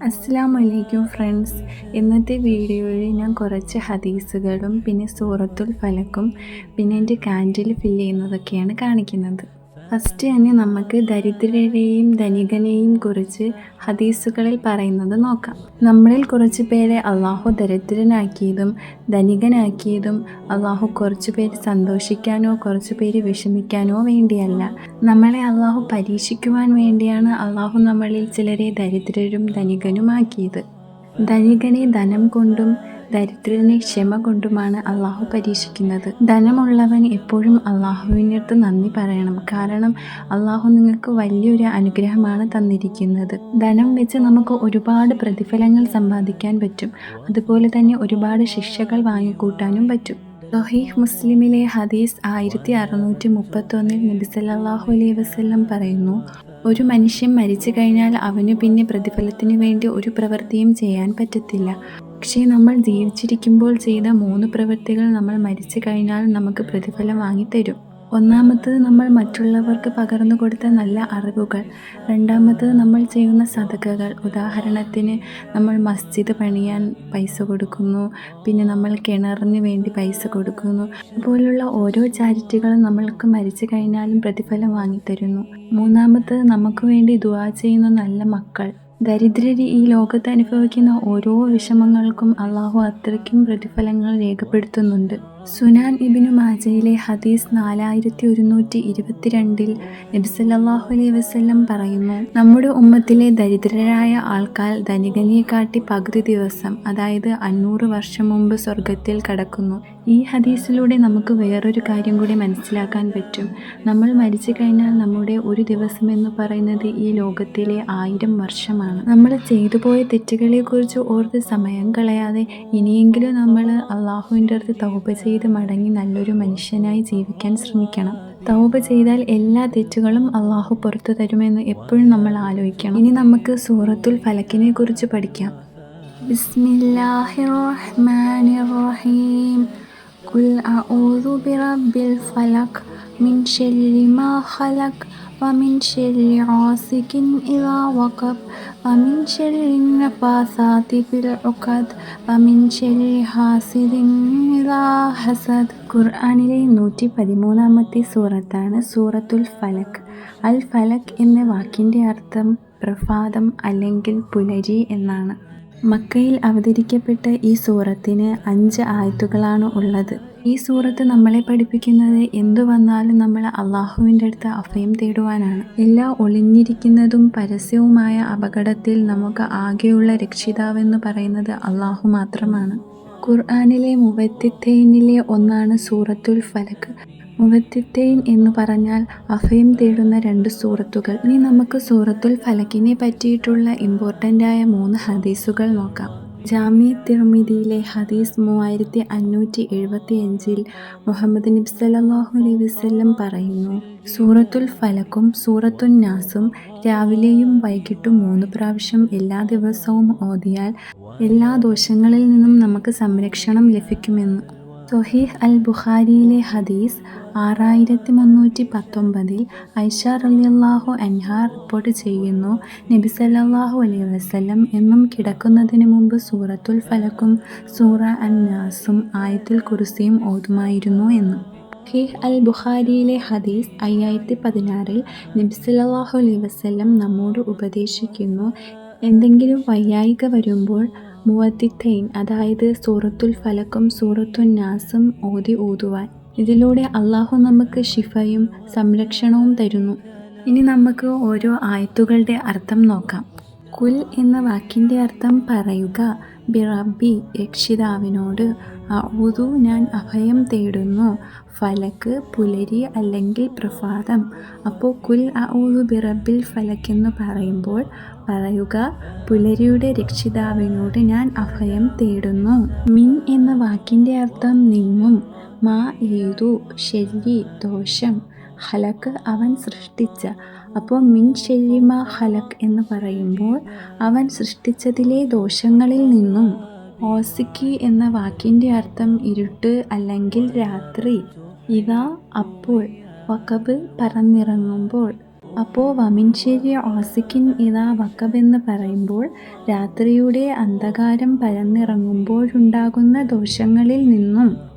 അസ്സലാമു അലൈക്കും ഫ്രണ്ട്സ്. ഇന്നത്തെ വീഡിയോയിൽ ഞാൻ കുറച്ച് ഹദീസുകളും പിന്നെ സൂറത്തുൽ ഫലക്കും പിന്നെ എൻ്റെ കാൻഡിൽ ഫില്ല് ചെയ്യുന്നതൊക്കെയാണ് കാണിക്കുന്നത്. ഫസ്റ്റ് തന്നെ നമുക്ക് ദരിദ്രരെയും ധനികനെയും കുറിച്ച് ഹദീസുകളിൽ പറയുന്നത് നോക്കാം. നമ്മളിൽ കുറച്ച് പേരെ അള്ളാഹു ദരിദ്രനാക്കിയതും ധനികനാക്കിയതും അള്ളാഹു കുറച്ച് പേര് സന്തോഷിക്കാനോ കുറച്ച് പേര് വിഷമിക്കാനോ വേണ്ടിയല്ല. നമ്മളെ അള്ളാഹു പരീക്ഷിക്കുവാൻ വേണ്ടിയാണ് അള്ളാഹു നമ്മളിൽ ചിലരെ ദരിദ്രരും ധനികനുമാക്കിയത്. ധനികനെ ധനം കൊണ്ടും ദരിദ്രനെ ക്ഷമ കൊണ്ടുമാണ് അള്ളാഹു പരീക്ഷിക്കുന്നത്. ധനമുള്ളവൻ എപ്പോഴും അള്ളാഹുവിൻ്റെ അടുത്ത് നന്ദി പറയണം. കാരണം അള്ളാഹു നിങ്ങൾക്ക് വലിയൊരു അനുഗ്രഹമാണ് തന്നിരിക്കുന്നത്. ധനം വെച്ച് നമുക്ക് ഒരുപാട് പ്രതിഫലങ്ങൾ സമ്പാദിക്കാൻ പറ്റും. അതുപോലെ തന്നെ ഒരുപാട് ശിക്ഷകൾ വാങ്ങിക്കൂട്ടാനും പറ്റും. സഹീഹ് മുസ്ലിമിലെ ഹദീസ് 1631 നബി സല്ലല്ലാഹു അലൈഹി വസല്ലം പറയുന്നു, ഒരു മനുഷ്യൻ മരിച്ചു കഴിഞ്ഞാൽ അവന് പിന്നെ പ്രതിഫലത്തിനു വേണ്ടി ഒരു പ്രവൃത്തിയും ചെയ്യാൻ പറ്റത്തില്ല. പക്ഷേ നമ്മൾ ജീവിച്ചിരിക്കുമ്പോൾ ചെയ്ത 3 പ്രവൃത്തികൾ നമ്മൾ മരിച്ചു കഴിഞ്ഞാൽ നമുക്ക് പ്രതിഫലം വാങ്ങിത്തരും. ഒന്നാമത്തത് നമ്മൾ മറ്റുള്ളവർക്ക് പകർന്നു കൊടുത്ത നല്ല അറിവുകൾ. രണ്ടാമത്തത് നമ്മൾ ചെയ്യുന്ന സദഖകൾ. ഉദാഹരണത്തിന് നമ്മൾ മസ്ജിദ് പണിയാൻ പൈസ കൊടുക്കുന്നു, പിന്നെ നമ്മൾ കിണറിന് വേണ്ടി പൈസ കൊടുക്കുന്നു. അതുപോലുള്ള ഓരോ ചാരിറ്റികളും നമ്മൾക്ക് മരിച്ചു കഴിഞ്ഞാലും പ്രതിഫലം വാങ്ങിത്തരുന്നു. മൂന്നാമത്തത് നമുക്ക് വേണ്ടി ദുആ ചെയ്യുന്ന നല്ല മക്കൾ. ദരിദ്രർ ഈ ലോകത്ത് അനുഭവിക്കുന്ന ഓരോ വിഷമങ്ങൾക്കും അള്ളാഹു അത്രയ്ക്കും പ്രതിഫലങ്ങൾ രേഖപ്പെടുത്തുന്നുണ്ട്. സുനാൻ ഇബ്നു മാജയിലെ ഹദീസ് 4122 നബി സല്ലല്ലാഹു അലൈഹി വസല്ലം പറയുന്നു, നമ്മുടെ ഉമ്മത്തിലെ ദരിദ്രരായ ആൾക്കാർ ധനികനെ കാട്ടി പകുതി ദിവസം, അതായത് 500 വർഷം മുമ്പ് സ്വർഗത്തിൽ കടക്കുന്നു. ഈ ഹദീസിലൂടെ നമുക്ക് വേറൊരു കാര്യം കൂടി മനസ്സിലാക്കാൻ പറ്റും. നമ്മൾ മരിച്ചു കഴിഞ്ഞാൽ നമ്മുടെ ഒരു ദിവസം എന്ന് പറയുന്നത് ഈ ലോകത്തിലെ 1000 വർഷമാണ്. നമ്മൾ ചെയ്തു പോയ തെറ്റുകളെ കുറിച്ച് ഓർത്ത് സമയം കളയാതെ ഇനിയെങ്കിലും നമ്മൾ അള്ളാഹുവിൻ്റെ അടുത്ത് തൗബ ചെയ്ത് മടങ്ങി നല്ലൊരു മനുഷ്യനായി ജീവിക്കാൻ ശ്രമിക്കണം. തൗബ ചെയ്താൽ എല്ലാ തെറ്റുകളും അള്ളാഹു പുറത്തു തരുമെന്ന് എപ്പോഴും നമ്മൾ ആലോചിക്കണം. ഇനി നമുക്ക് സൂറത്തുൽ ഫലക്കിനെ കുറിച്ച് പഠിക്കാം. ബിസ്മില്ലാഹിർ റഹ്മാനിർ റഹീം. ഖുൽ അഊദു ബിറബ്ബിൽ ഫലക് മിൻ ശർരി മാ ഖലഖ് വമിൻ ശർരി ഗാസിഖിൻ ഇദാ വഖബ് വമിൻ ശർരി നഫാസാതി ഫിൽ ഉഖദ് വമിൻ ശർരി ഹാസിദിൻ ഇദാ ഹസദ്. ഖുർആനിലെ 113ാമത്തെ സൂറത്താണ് സൂറത്തുൽ ഫലക്. അൽ ഫലക് എന്ന വാക്കിൻ്റെ അർത്ഥം പ്രഭാതം അല്ലെങ്കിൽ പുലരി എന്നാണ്. മക്കയിൽ അവതരിക്കപ്പെട്ട ഈ സൂറത്തിന് 5 ആയത്തുകളാണ് ഉള്ളത്. ഈ സൂറത്ത് നമ്മളെ പഠിപ്പിക്കുന്നത് എന്തു വന്നാലും നമ്മൾ അള്ളാഹുവിൻ്റെ അടുത്ത് അഭയം തേടുവാനാണ്. എല്ലാ ഒളിഞ്ഞിരിക്കുന്നതും പരസ്യവുമായ അപകടത്തിൽ നമുക്ക് ആകെയുള്ള രക്ഷിതാവെന്ന് പറയുന്നത് അള്ളാഹു മാത്രമാണ്. ഖുർആനിലെ മുവദ്ദിത്തൈനിലെ ഒന്നാണ് സൂറത്തുൽ ഫലക്. മുവദ്ദിത്തൈൻ എന്ന് പറഞ്ഞാൽ അഭയം തേടുന്ന 2 സൂറത്തുകൾ. ഇനി നമുക്ക് സൂറത്തുൽ ഫലക്കിനെ പറ്റിയിട്ടുള്ള ഇമ്പോർട്ടൻ്റായ 3 ഹദീസുകൾ നോക്കാം. ജാമി തിർമിദിയിലെ ഹദീസ് 3575 മുഹമ്മദ് നബി സല്ലല്ലാഹു അലൈഹി വസല്ലം പറയുന്നു, സൂറത്തുൽ ഫലക്കും സൂറത്തുൻ നാസും രാവിലെയും വൈകിട്ടും 3 പ്രാവശ്യം എല്ലാ ദിവസവും ഓതിയാൽ എല്ലാ ദോഷങ്ങളിൽ നിന്നും നമുക്ക് സംരക്ഷണം ലഭിക്കുമെന്ന്. സഹീഹ് അൽ ബുഖാരിയിലെ ഹദീസ് 6319 ഐഷ റളിയല്ലാഹു അൻഹ റിപ്പോർട്ട് ചെയ്യുന്നു, നബി സല്ലല്ലാഹു അലൈഹി വസല്ലം എന്നും കിടക്കുന്നതിന് മുമ്പ് സൂറത്തുൽ ഫലക്കും സൂറ അൻ നാസും ആയത്തുൽ കുർസിയും ഓതുമായിരുന്നു എന്ന്. സഹീഹ് അൽ ബുഖാരിയിലെ ഹദീസ് 5016 നബി സല്ലല്ലാഹു അലൈഹി വസല്ലം നമ്മോട് ഉപദേശിക്കുന്നു, എന്തെങ്കിലും വയ്യായിക വരുമ്പോൾ മുവദ്ദിത്തൈൻ, അതായത് സൂറത്തുൽ ഫലക്കും സൂറത്തുൻ നാസും ഓതുവാൻ. ഇതിലൂടെ അള്ളാഹു നമുക്ക് ശിഫയും സംരക്ഷണവും തരുന്നു. ഇനി നമുക്ക് ഓരോ ആയത്തുകളുടെ അർത്ഥം നോക്കാം. കുൽ എന്ന വാക്കിൻ്റെ അർത്ഥം പറയുക, ബിറബ്ബി രക്ഷിതാവിനോട്, അഊദു ഞാൻ അഭയം തേടുന്നു, ഫലക്ക് പുലരി അല്ലെങ്കിൽ പ്രഭാതം. അപ്പോൾ കുൽ അഊദു ബിറബ്ബിൽ ഫലക്ക് എന്ന് പറയുമ്പോൾ പറയുക, പുലരിയുടെ രക്ഷിതാവിനോട് ഞാൻ അഭയം തേടുന്നു. മിൻ എന്ന വാക്കിൻ്റെ അർത്ഥം നിന്നും, മാ ഏതു ശരി ദോഷം, ഖലക്ക് അവൻ സൃഷ്ടിച്ച. അപ്പോൾ മിൻ ശരി മാ ഖലക് എന്ന് പറയുമ്പോൾ അവൻ സൃഷ്ടിച്ചതിലെ ദോഷങ്ങളിൽ നിന്നും. ഓസിക്കി എന്ന വാക്കിൻ്റെ അർത്ഥം ഇരുട്ട് അല്ലെങ്കിൽ രാത്രി. ഇതാ അപ്പോൾ, വഖബ് പറന്നിറങ്ങുമ്പോൾ. അപ്പോൾ വമിൻശരി ഓസിക്കിൻ ഇതാ വക്കബെന്ന് പറയുമ്പോൾ രാത്രിയുടെ അന്ധകാരം പരന്നിറങ്ങുമ്പോഴുണ്ടാകുന്ന ദോഷങ്ങളിൽ നിന്നും.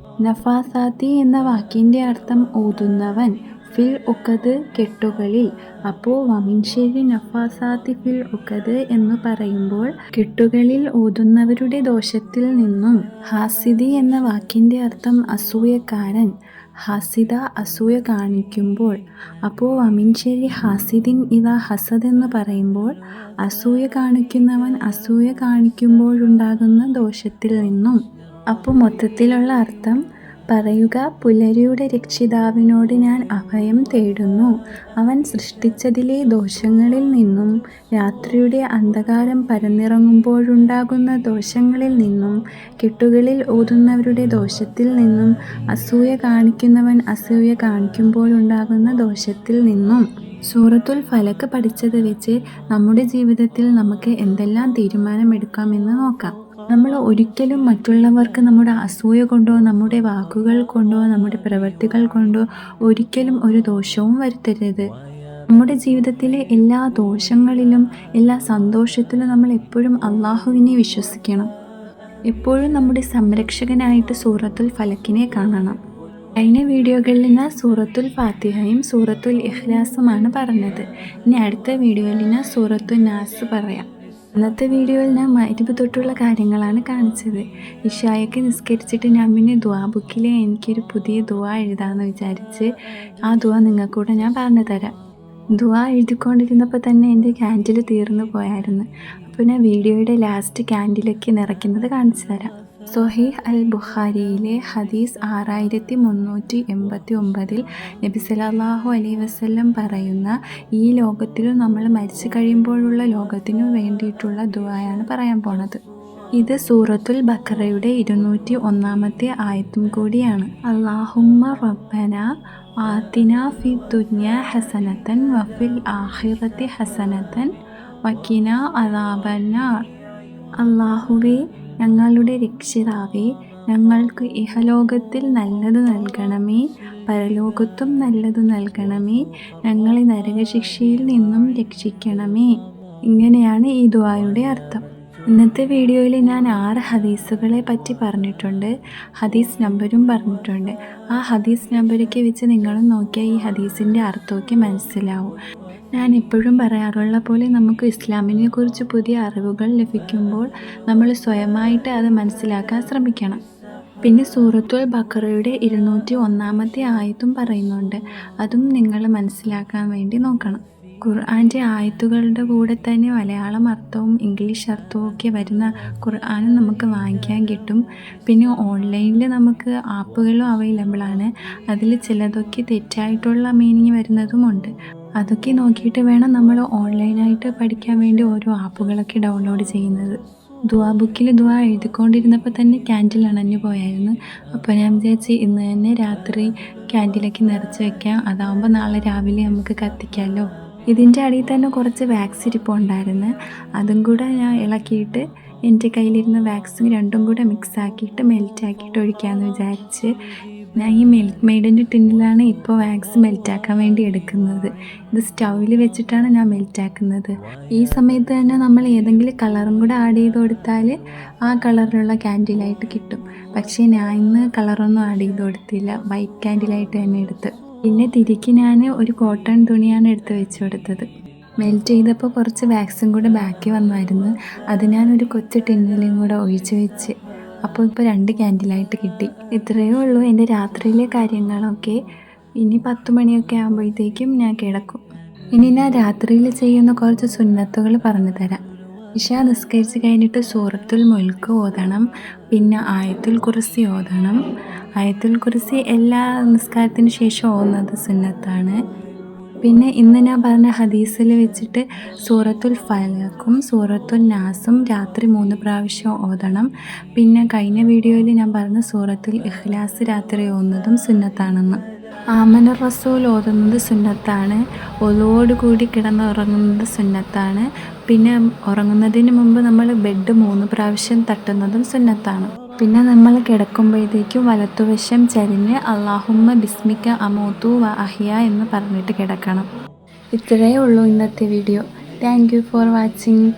നഫാസാത്തി എന്ന വാക്കിൻ്റെ അർത്ഥം ഓതുന്നവൻ, ഫിൽ ഉഖദ് കെട്ടുകളിൽ. അപ്പോൾ വമിൻശരി നഫാസാത്തി ഫിൽ ഉഖദ് എന്ന് പറയുമ്പോൾ കെട്ടുകളിൽ ഓതുന്നവരുടെ ദോഷത്തിൽ നിന്നും. ഹാസിദി എന്ന വാക്കിൻ്റെ അർത്ഥം അസൂയക്കാരൻ. ഹാസിദ അസൂയ കാണിക്കുമ്പോൾ. അപ്പോൾ വമിൻശരി ഹാസിദിൻ ഇതാ ഹസദ് എന്ന് പറയുമ്പോൾ അസൂയ കാണിക്കുന്നവൻ അസൂയ കാണിക്കുമ്പോഴുണ്ടാകുന്ന ദോഷത്തിൽ നിന്നും. അപ്പോൾ മൊത്തത്തിലുള്ള അർത്ഥം പറയുക, പുലരിയുടെ രക്ഷിതാവിനോട് ഞാൻ അഭയം തേടുന്നു. അവൻ സൃഷ്ടിച്ചതിലെ ദോഷങ്ങളിൽ നിന്നും, രാത്രിയുടെ അന്ധകാരം പരന്നിറങ്ങുമ്പോഴുണ്ടാകുന്ന ദോഷങ്ങളിൽ നിന്നും, കെട്ടുകളിൽ ഓതുന്നവരുടെ ദോഷത്തിൽ നിന്നും, അസൂയ കാണിക്കുന്നവൻ അസൂയ കാണിക്കുമ്പോഴുണ്ടാകുന്ന ദോഷത്തിൽ നിന്നും. സൂറത്തുൽ ഫലക്ക് പഠിച്ചത് വെച്ച് നമ്മുടെ ജീവിതത്തിൽ നമുക്ക് എന്തെല്ലാം തീരുമാനമെടുക്കാമെന്ന് നോക്കാം. നമ്മൾ ഒരിക്കലും മറ്റുള്ളവർക്ക് നമ്മുടെ അസൂയ കൊണ്ടോ നമ്മുടെ വാക്കുകൾ കൊണ്ടോ നമ്മുടെ പ്രവൃത്തികൾ കൊണ്ടോ ഒരിക്കലും ഒരു ദോഷവും വരുത്തരുത്. നമ്മുടെ ജീവിതത്തിലെ എല്ലാ ദോഷങ്ങളിലും എല്ലാ സന്തോഷത്തിലും നമ്മൾ എപ്പോഴും അള്ളാഹുവിനെ വിശ്വസിക്കണം. എപ്പോഴും നമ്മുടെ സംരക്ഷകനായിട്ട് സൂറത്തുൽ ഫലക്കിനെ കാണണം. കഴിഞ്ഞ വീഡിയോകളിൽ ഞാൻ സൂറത്തുൽ ഫാത്തിഹയും സൂറത്തുൽ ഇഖ്ലാസുമാണ് പറഞ്ഞത്. ഇനി അടുത്ത വീഡിയോയിൽ ഞാൻ സൂറത്തുൽ നാസ് പറയാം. ഇന്നത്തെ വീഡിയോയിൽ ഞാൻ മഗ്‌രിബ് തൊട്ടുള്ള കാര്യങ്ങളാണ് കാണിച്ചത്. ഇശായൊക്കെ നിസ്കരിച്ചിട്ട് ഞാൻ പിന്നെ ദുആ ബുക്കിൽ എനിക്കൊരു പുതിയ ദുആ എഴുതാമെന്ന് വിചാരിച്ച് ആ ദുആ നിങ്ങൾക്കൂടെ ഞാൻ പറഞ്ഞു തരാം. ദുആ എഴുതിക്കൊണ്ടിരുന്നപ്പോൾ തന്നെ എൻ്റെ ക്യാൻഡിൽ തീർന്നു പോയായിരുന്നു. അപ്പോൾ ഞാൻ വീഡിയോയുടെ ലാസ്റ്റ് ക്യാൻഡിലൊക്കെ നിറയ്ക്കുന്നത് കാണിച്ചു തരാം. സ്വഹീഹ് അൽ ബുഖാരിയിലെ ഹദീസ് 6389 നബി സല്ലല്ലാഹു അലൈഹി വസല്ലം പറയുന്ന, ഈ ലോകത്തിലും നമ്മൾ മരിച്ചു കഴിയുമ്പോഴുള്ള ലോകത്തിനു വേണ്ടിയിട്ടുള്ള ദുആയാണ് പറയാൻ പോണത്. ഇത് സൂറത്തുൽ ബഖറയുടെ 201 ആയത്തും കൂടിയാണ്. അല്ലാഹുമ്മ റബ്ബന ആതിന ഫി ദുനിയ ഹസനതൻ വഫിൽ ആഖിറതി ഹസനതൻ വഖിന അദാബന്നാർ. അല്ലാഹുവേ, ഞങ്ങളുടെ രക്ഷിതാവേ, ഞങ്ങൾക്ക് ഇഹലോകത്തിൽ നല്ലത് നൽകണമേ, പരലോകത്തും നല്ലത് നൽകണമേ, ഞങ്ങളെ നരകശിക്ഷയിൽ നിന്നും രക്ഷിക്കണമേ. ഇങ്ങനെയാണ് ഈ ദുആയുടെ അർത്ഥം. ഇന്നത്തെ വീഡിയോയിൽ ഞാൻ 6 ഹദീസുകളെ പറ്റി പറഞ്ഞിട്ടുണ്ട്. ഹദീസ് നമ്പരും പറഞ്ഞിട്ടുണ്ട്. ആ ഹദീസ് നമ്പരൊക്കെ വെച്ച് നിങ്ങളും നോക്കിയാൽ ഈ ഹദീസിൻ്റെ അർത്ഥമൊക്കെ മനസ്സിലാവും. ഞാൻ എപ്പോഴും പറയാറുള്ള പോലെ നമുക്ക് ഇസ്ലാമിനെ കുറിച്ച് പുതിയ അറിവുകൾ ലഭിക്കുമ്പോൾ നമ്മൾ സ്വയമായിട്ട് അത് മനസ്സിലാക്കാൻ ശ്രമിക്കണം. പിന്നെ സൂറത്തുൽ ബഖറയുടെ 201 ആയത്തും പറയുന്നുണ്ട്. അതും നിങ്ങൾ മനസ്സിലാക്കാൻ വേണ്ടി നോക്കണം. ഖുർആൻ്റെ ആയത്തുകളുടെ കൂടെ തന്നെ മലയാളം അർത്ഥവും ഇംഗ്ലീഷ് അർത്ഥവും ഒക്കെ വരുന്ന ഖുർആനും നമുക്ക് വാങ്ങിക്കാൻ കിട്ടും. പിന്നെ ഓൺലൈനിൽ നമുക്ക് ആപ്പുകളും അവൈലബിളാണ്. അതിൽ ചിലതൊക്കെ തെറ്റായിട്ടുള്ള മീനിങ് വരുന്നതുമുണ്ട്. അതൊക്കെ നോക്കിയിട്ട് വേണം നമ്മൾ ഓൺലൈനായിട്ട് പഠിക്കാൻ വേണ്ടി ഓരോ ആപ്പുകളൊക്കെ ഡൗൺലോഡ് ചെയ്യുന്നത്. ദുആ ബുക്കിൽ ദുആ എഴുതിക്കൊണ്ടിരുന്നപ്പോൾ തന്നെ ക്യാൻഡിൽ അണഞ്ഞു പോയായിരുന്നു. അപ്പോൾ ഞാൻ വിചാരിച്ച് ഇന്ന് തന്നെ രാത്രി ക്യാൻഡിലൊക്കെ നിറച്ച് വയ്ക്കാം. അതാകുമ്പോൾ നാളെ രാവിലെ നമുക്ക് കത്തിക്കാമല്ലോ. ഇതിൻ്റെ അടിയിൽ തന്നെ കുറച്ച് വാക്സ് ഇരിപ്പുണ്ടായിരുന്നു. അതും കൂടെ ഞാൻ ഇളക്കിയിട്ട് എൻ്റെ കയ്യിലിരുന്ന വാക്സും രണ്ടും കൂടെ മിക്സ് ആക്കിയിട്ട് മെൽറ്റാക്കിയിട്ട് ഒഴിക്കാമെന്ന് വിചാരിച്ച് ഞാൻ ഈ മിൽക്ക് മെയ്ഡിൻ്റെ ടിന്നിലാണ് ഇപ്പോൾ വാക്സ് മെൽറ്റാക്കാൻ വേണ്ടി എടുക്കുന്നത്. ഇത് സ്റ്റൗവിൽ വെച്ചിട്ടാണ് ഞാൻ മെൽറ്റാക്കുന്നത്. ഈ സമയത്ത് തന്നെ നമ്മൾ ഏതെങ്കിലും കളറും കൂടെ ആഡ് ചെയ്ത് കൊടുത്താൽ ആ കളറിലുള്ള ക്യാൻഡിലായിട്ട് കിട്ടും. പക്ഷേ ഞാൻ ഇന്ന് കളറൊന്നും ആഡ് ചെയ്ത് കൊടുത്തില്ല, വൈറ്റ് ക്യാൻഡിലായിട്ട് തന്നെ എടുത്ത്. പിന്നെ തിരിക്ക് ഞാൻ ഒരു കോട്ടൺ തുണിയാണ് എടുത്ത് വെച്ച് കൊടുത്തത്. മെൽറ്റ് ചെയ്തപ്പോൾ കുറച്ച് വാക്സും കൂടെ ബാക്കി വന്നായിരുന്നു. അത് ഞാനൊരു കൊച്ചു ടിന്നിലും കൂടെ ഒഴിച്ച് വെച്ച്. അപ്പോൾ ഇപ്പോൾ 2 ക്യാൻഡിലായിട്ട് കിട്ടി. ഇത്രയേ ഉള്ളൂ എൻ്റെ രാത്രിയിലെ കാര്യങ്ങളൊക്കെ. ഇനി 10 മണിയൊക്കെ ആകുമ്പോഴത്തേക്കും ഞാൻ കിടക്കും. ഇനി ഞാൻ രാത്രിയിൽ ചെയ്യുന്ന കുറച്ച് സുന്നത്തുകൾ പറഞ്ഞു തരാം. ഇശാ നിസ്കരിച്ച് കഴിഞ്ഞിട്ട് സൂറത്തുൽ മുൽക്ക് ഓതണം. പിന്നെ ആയത്തുൽ കുർസി ഓതണം. ആയത്തുൽ കുർസി എല്ലാ നിസ്കാരത്തിന് ശേഷം ഓതുന്നത് സുന്നത്താണ്. പിന്നെ ഇന്ന് ഞാൻ പറഞ്ഞ ഹദീസിൽ വെച്ചിട്ട് സൂറത്തുൽ ഫലക്കും സൂറത്തുൽ നാസും രാത്രി 3 പ്രാവശ്യം ഓതണം. പിന്നെ കഴിഞ്ഞ വീഡിയോയിൽ ഞാൻ പറഞ്ഞ സൂറത്തുൽ ഇഖ്ലാസ് രാത്രി ഓതുന്നതും സുന്നത്താണെന്ന്. ആമന റസൂൽ ഓതുന്നത് സുന്നത്താണ്. ഒലോടുകൂടി കിടന്നുറങ്ങുന്നത് സുന്നത്താണ്. പിന്നെ ഉറങ്ങുന്നതിന് മുമ്പ് നമ്മൾ ബെഡ് 3 പ്രാവശ്യം തട്ടുന്നതും സുന്നത്താണ്. പിന്നെ നമ്മൾ കിടക്കുമ്പോഴത്തേക്കും വലത്തുവശം ചരിഞ്ഞ് അല്ലാഹുമ്മ ബിസ്മിക അമൂതു വ അഹ്യ എന്ന് പറഞ്ഞിട്ട് കിടക്കണം. ഇത്രയേ ഉള്ളൂ ഇന്നത്തെ video. Thank you for watching.